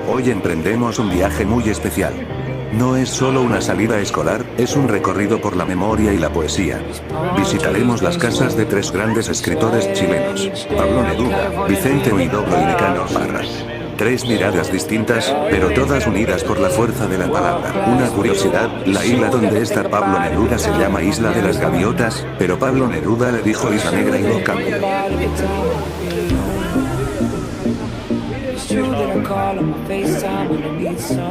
Hoy emprendemos un viaje muy especial. No es solo una salida escolar, es un recorrido por la memoria y la poesía. Visitaremos las casas de tres grandes escritores chilenos: Pablo Neruda, Vicente Huidobro y Nicanor Parra. Tres miradas distintas, pero todas unidas por la fuerza de la palabra. Una curiosidad, la isla donde está Pablo Neruda se llama Isla de las Gaviotas, pero Pablo Neruda le dijo Isla Negra y lo cambió.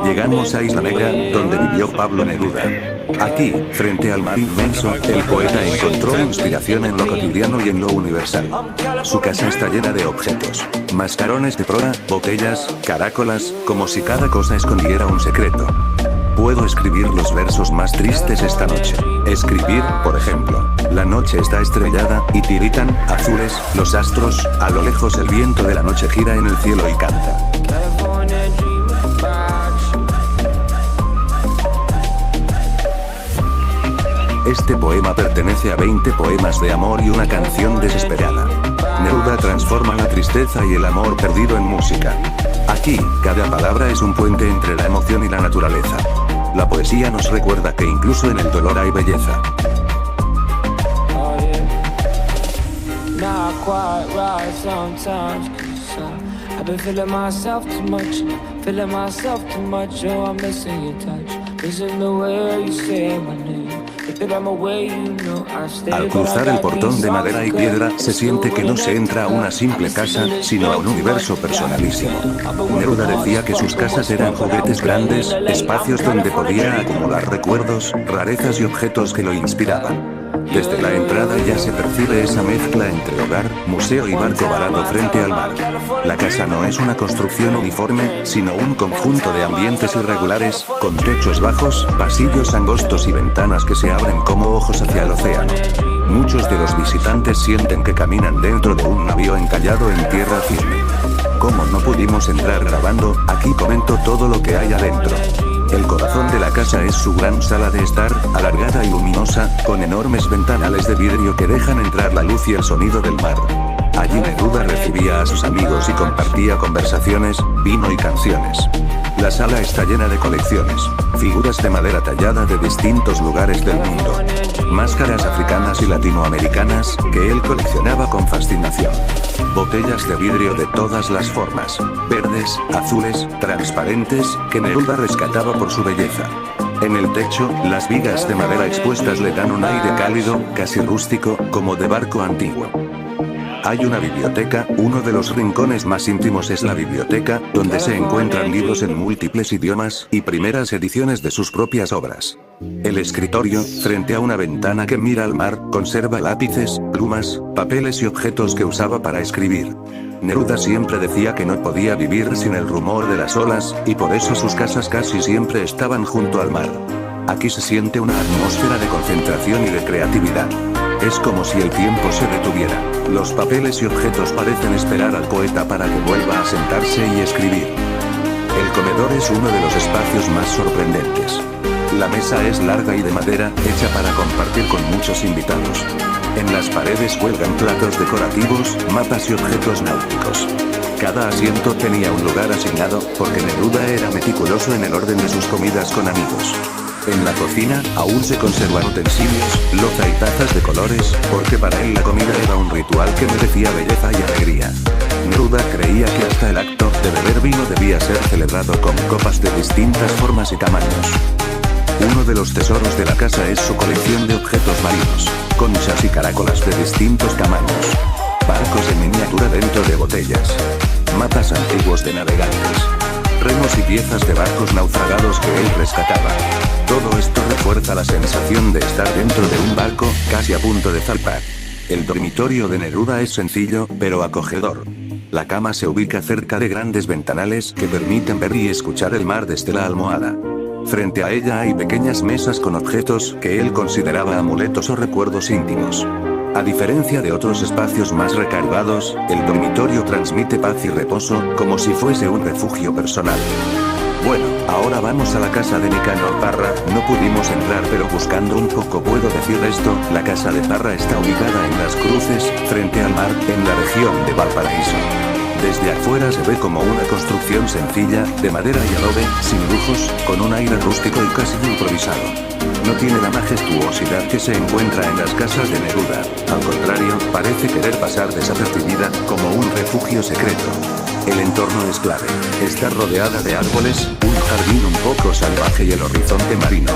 Llegamos a Isla Negra, donde vivió Pablo Neruda. Aquí, frente al mar inmenso, el poeta encontró inspiración en lo cotidiano y en lo universal. Su casa está llena de objetos: mascarones de proa, botellas, caracolas, como si cada cosa escondiera un secreto. Puedo escribir los versos más tristes esta noche. Escribir, por ejemplo: la noche está estrellada, y tiritan, azules, los astros, a lo lejos el viento de la noche gira en el cielo y canta. Este poema pertenece a 20 poemas de amor y una canción desesperada. Neruda transforma la tristeza y el amor perdido en música. Aquí, cada palabra es un puente entre la emoción y la naturaleza. La poesía nos recuerda que incluso en el dolor hay belleza. Al cruzar el portón de madera y piedra, se siente que no se entra a una simple casa, sino a un universo personalísimo. Neruda decía que sus casas eran juguetes grandes, espacios donde podía acumular recuerdos, rarezas y objetos que lo inspiraban. Desde la entrada ya se percibe esa mezcla entre hogar, museo y barco varado frente al mar. La casa no es una construcción uniforme, sino un conjunto de ambientes irregulares, con techos bajos, pasillos angostos y ventanas que se abren como ojos hacia el océano. Muchos de los visitantes sienten que caminan dentro de un navío encallado en tierra firme. Como no pudimos entrar grabando, aquí comento todo lo que hay adentro. El corazón de la casa es su gran sala de estar, alargada y luminosa, con enormes ventanales de vidrio que dejan entrar la luz y el sonido del mar. Allí Neruda recibía a sus amigos y compartía conversaciones, vino y canciones. La sala está llena de colecciones, figuras de madera tallada de distintos lugares del mundo, máscaras africanas y latinoamericanas, que él coleccionaba con fascinación. Botellas de vidrio de todas las formas, verdes, azules, transparentes, que Neruda rescataba por su belleza. En el techo, las vigas de madera expuestas le dan un aire cálido, casi rústico, como de barco antiguo. Hay una biblioteca, uno de los rincones más íntimos es la biblioteca, donde se encuentran libros en múltiples idiomas, y primeras ediciones de sus propias obras. El escritorio, frente a una ventana que mira al mar, conserva lápices, plumas, papeles y objetos que usaba para escribir. Neruda siempre decía que no podía vivir sin el rumor de las olas, y por eso sus casas casi siempre estaban junto al mar. Aquí se siente una atmósfera de concentración y de creatividad. Es como si el tiempo se detuviera. Los papeles y objetos parecen esperar al poeta para que vuelva a sentarse y escribir. El comedor es uno de los espacios más sorprendentes. La mesa es larga y de madera, hecha para compartir con muchos invitados. En las paredes cuelgan platos decorativos, mapas y objetos náuticos. Cada asiento tenía un lugar asignado, porque Neruda era meticuloso en el orden de sus comidas con amigos. En la cocina, aún se conservan utensilios, loza y tazas de colores, porque para él la comida era un ritual que merecía belleza y alegría. Neruda creía que hasta el acto de beber vino debía ser celebrado con copas de distintas formas y tamaños. Uno de los tesoros de la casa es su colección de objetos marinos, conchas y caracolas de distintos tamaños, barcos en miniatura dentro de botellas, mapas antiguos de navegantes, remos y piezas de barcos naufragados que él rescataba. Todo esto refuerza la sensación de estar dentro de un barco, casi a punto de zarpar. El dormitorio de Neruda es sencillo, pero acogedor. La cama se ubica cerca de grandes ventanales que permiten ver y escuchar el mar desde la almohada. Frente a ella hay pequeñas mesas con objetos que él consideraba amuletos o recuerdos íntimos. A diferencia de otros espacios más recargados, el dormitorio transmite paz y reposo, como si fuese un refugio personal. Bueno, ahora vamos a la casa de Nicanor Parra. No pudimos entrar, pero buscando un poco puedo decir esto: la casa de Parra está ubicada en Las Cruces, frente al mar, en la región de Valparaíso. Desde afuera se ve como una construcción sencilla, de madera y adobe, sin lujos, con un aire rústico y casi improvisado. No tiene la majestuosidad que se encuentra en las casas de Neruda. Al contrario, parece querer pasar desapercibida, como un refugio secreto. El entorno es clave. Está rodeada de árboles, un jardín un poco salvaje y el horizonte marino.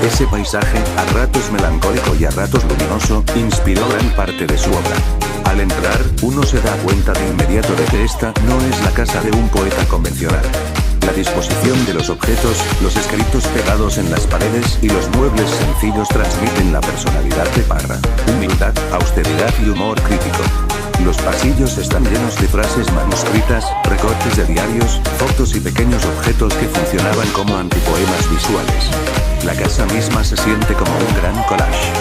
Ese paisaje, a ratos melancólico y a ratos luminoso, inspiró gran parte de su obra. Al entrar, uno se da cuenta de inmediato de que esta no es la casa de un poeta convencional. La disposición de los objetos, los escritos pegados en las paredes y los muebles sencillos transmiten la personalidad de Parra: humildad, austeridad y humor crítico. Los pasillos están llenos de frases manuscritas, recortes de diarios, fotos y pequeños objetos que funcionaban como antipoemas visuales. La casa misma se siente como un gran collage.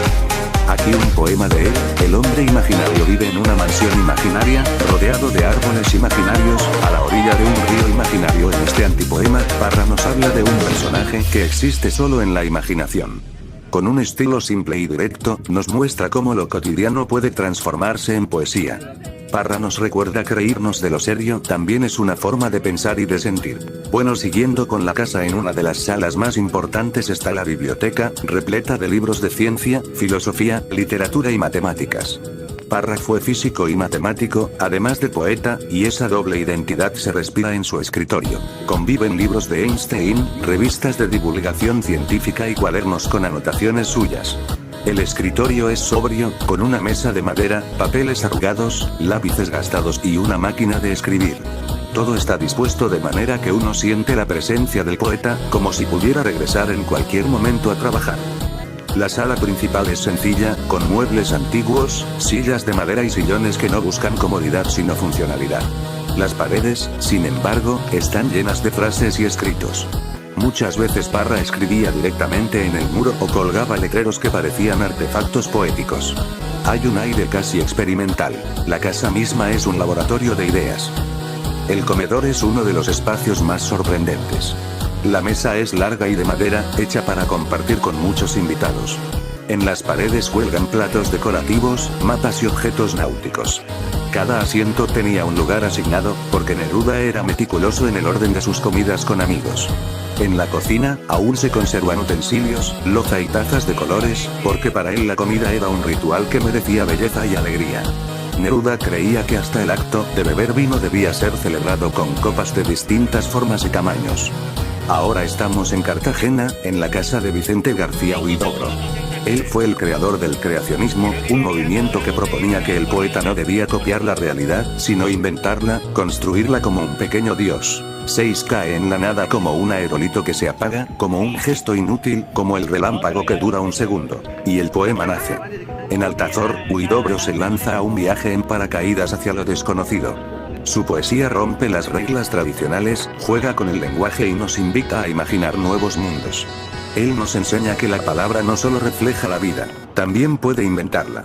Aquí un poema de él: el hombre imaginario vive en una mansión imaginaria, rodeado de árboles imaginarios, a la orilla de un río imaginario. En este antipoema, Parra nos habla de un personaje que existe solo en la imaginación. Con un estilo simple y directo, nos muestra cómo lo cotidiano puede transformarse en poesía. Parra nos recuerda que reírnos de lo serio también es una forma de pensar y de sentir. Bueno, siguiendo con la casa, en una de las salas más importantes está la biblioteca, repleta de libros de ciencia, filosofía, literatura y matemáticas. Parra fue físico y matemático, además de poeta, y esa doble identidad se respira en su escritorio. Conviven libros de Einstein, revistas de divulgación científica y cuadernos con anotaciones suyas. El escritorio es sobrio, con una mesa de madera, papeles arrugados, lápices gastados y una máquina de escribir. Todo está dispuesto de manera que uno siente la presencia del poeta, como si pudiera regresar en cualquier momento a trabajar. La sala principal es sencilla, con muebles antiguos, sillas de madera y sillones que no buscan comodidad sino funcionalidad. Las paredes, sin embargo, están llenas de frases y escritos. Muchas veces Parra escribía directamente en el muro o colgaba letreros que parecían artefactos poéticos. Hay un aire casi experimental. La casa misma es un laboratorio de ideas. El comedor es uno de los espacios más sorprendentes. La mesa es larga y de madera, hecha para compartir con muchos invitados. En las paredes cuelgan platos decorativos, mapas y objetos náuticos. Cada asiento tenía un lugar asignado, porque Neruda era meticuloso en el orden de sus comidas con amigos. En la cocina, aún se conservan utensilios, loza y tazas de colores, porque para él la comida era un ritual que merecía belleza y alegría. Neruda creía que hasta el acto de beber vino debía ser celebrado con copas de distintas formas y tamaños. Ahora estamos en Cartagena, en la casa de Vicente García Huidobro. Él fue el creador del creacionismo, un movimiento que proponía que el poeta no debía copiar la realidad, sino inventarla, construirla como un pequeño dios. Cae en la nada como un aerolito que se apaga, como un gesto inútil, como el relámpago que dura un segundo. Y el poema nace. En Altazor, Huidobro se lanza a un viaje en paracaídas hacia lo desconocido. Su poesía rompe las reglas tradicionales, juega con el lenguaje y nos invita a imaginar nuevos mundos. Él nos enseña que la palabra no solo refleja la vida, también puede inventarla.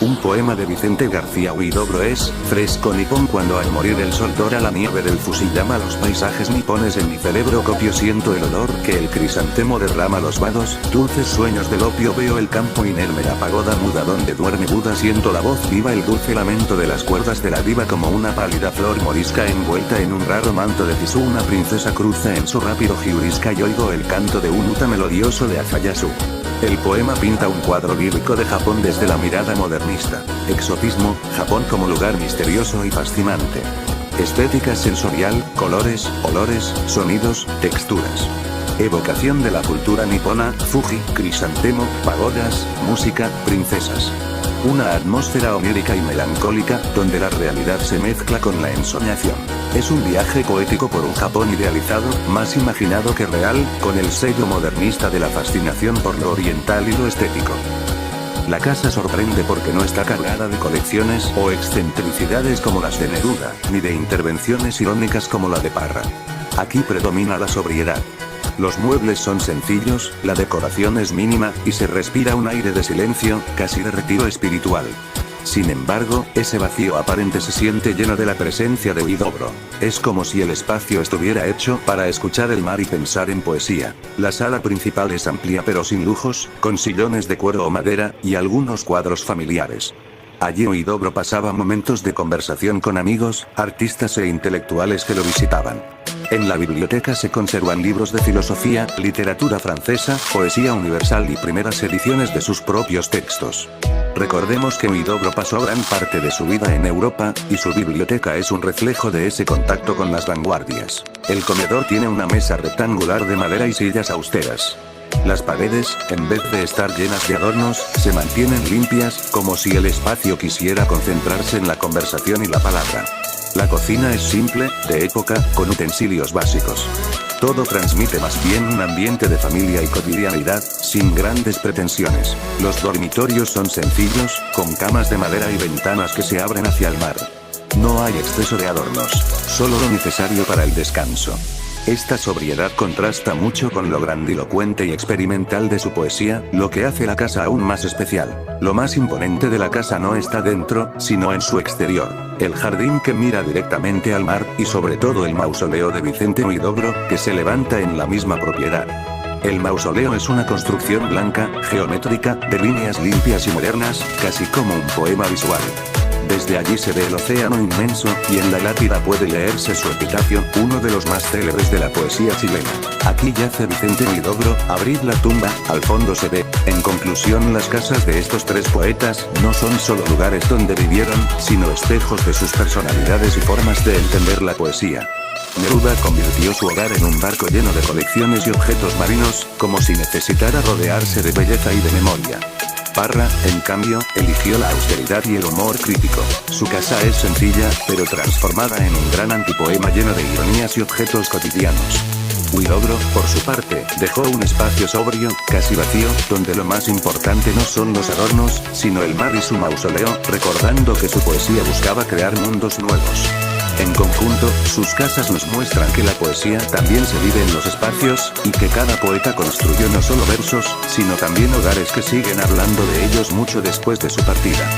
Un poema de Vicente García Huidobro es: fresco nipón, cuando al morir el sol dora la nieve del Fusiyama, los paisajes nipones en mi cerebro copio, siento el olor que el crisantemo derrama los vados, dulces sueños del opio, veo el campo inerme, la pagoda muda donde duerme Buda, siento la voz viva, el dulce lamento de las cuerdas de la diva, como una pálida flor morisca envuelta en un raro manto de tisú, una princesa cruza en su rápido jiurisca y oigo el canto de un uta melodioso de Azayasu. El poema pinta un cuadro lírico de Japón desde la mirada modernista. Exotismo, Japón como lugar misterioso y fascinante. Estética sensorial, colores, olores, sonidos, texturas. Evocación de la cultura nipona, Fuji, crisantemo, pagodas, música, princesas. Una atmósfera onírica y melancólica, donde la realidad se mezcla con la ensoñación. Es un viaje poético por un Japón idealizado, más imaginado que real, con el sello modernista de la fascinación por lo oriental y lo estético. La casa sorprende porque no está cargada de colecciones o excentricidades como las de Neruda, ni de intervenciones irónicas como la de Parra. Aquí predomina la sobriedad. Los muebles son sencillos, la decoración es mínima, y se respira un aire de silencio, casi de retiro espiritual. Sin embargo, ese vacío aparente se siente lleno de la presencia de Huidobro. Es como si el espacio estuviera hecho para escuchar el mar y pensar en poesía. La sala principal es amplia pero sin lujos, con sillones de cuero o madera, y algunos cuadros familiares. Allí Huidobro pasaba momentos de conversación con amigos, artistas e intelectuales que lo visitaban. En la biblioteca se conservan libros de filosofía, literatura francesa, poesía universal y primeras ediciones de sus propios textos. Recordemos que Huidobro pasó gran parte de su vida en Europa, y su biblioteca es un reflejo de ese contacto con las vanguardias. El comedor tiene una mesa rectangular de madera y sillas austeras. Las paredes, en vez de estar llenas de adornos, se mantienen limpias, como si el espacio quisiera concentrarse en la conversación y la palabra. La cocina es simple, de época, con utensilios básicos. Todo transmite más bien un ambiente de familia y cotidianidad, sin grandes pretensiones. Los dormitorios son sencillos, con camas de madera y ventanas que se abren hacia el mar. No hay exceso de adornos, solo lo necesario para el descanso. Esta sobriedad contrasta mucho con lo grandilocuente y experimental de su poesía, lo que hace la casa aún más especial. Lo más imponente de la casa no está dentro, sino en su exterior. El jardín que mira directamente al mar, y sobre todo el mausoleo de Vicente Huidobro, que se levanta en la misma propiedad. El mausoleo es una construcción blanca, geométrica, de líneas limpias y modernas, casi como un poema visual. Desde allí se ve el océano inmenso, y en la lápida puede leerse su epitafio, uno de los más célebres de la poesía chilena. Aquí yace Vicente Huidobro, abrid la tumba, al fondo se ve. En conclusión, las casas de estos tres poetas, no son solo lugares donde vivieron, sino espejos de sus personalidades y formas de entender la poesía. Neruda convirtió su hogar en un barco lleno de colecciones y objetos marinos, como si necesitara rodearse de belleza y de memoria. Parra, en cambio, eligió la austeridad y el humor crítico. Su casa es sencilla, pero transformada en un gran antipoema lleno de ironías y objetos cotidianos. Huidobro, por su parte, dejó un espacio sobrio, casi vacío, donde lo más importante no son los adornos, sino el mar y su mausoleo, recordando que su poesía buscaba crear mundos nuevos. En conjunto, sus casas nos muestran que la poesía también se vive en los espacios, y que cada poeta construyó no solo versos, sino también hogares que siguen hablando de ellos mucho después de su partida.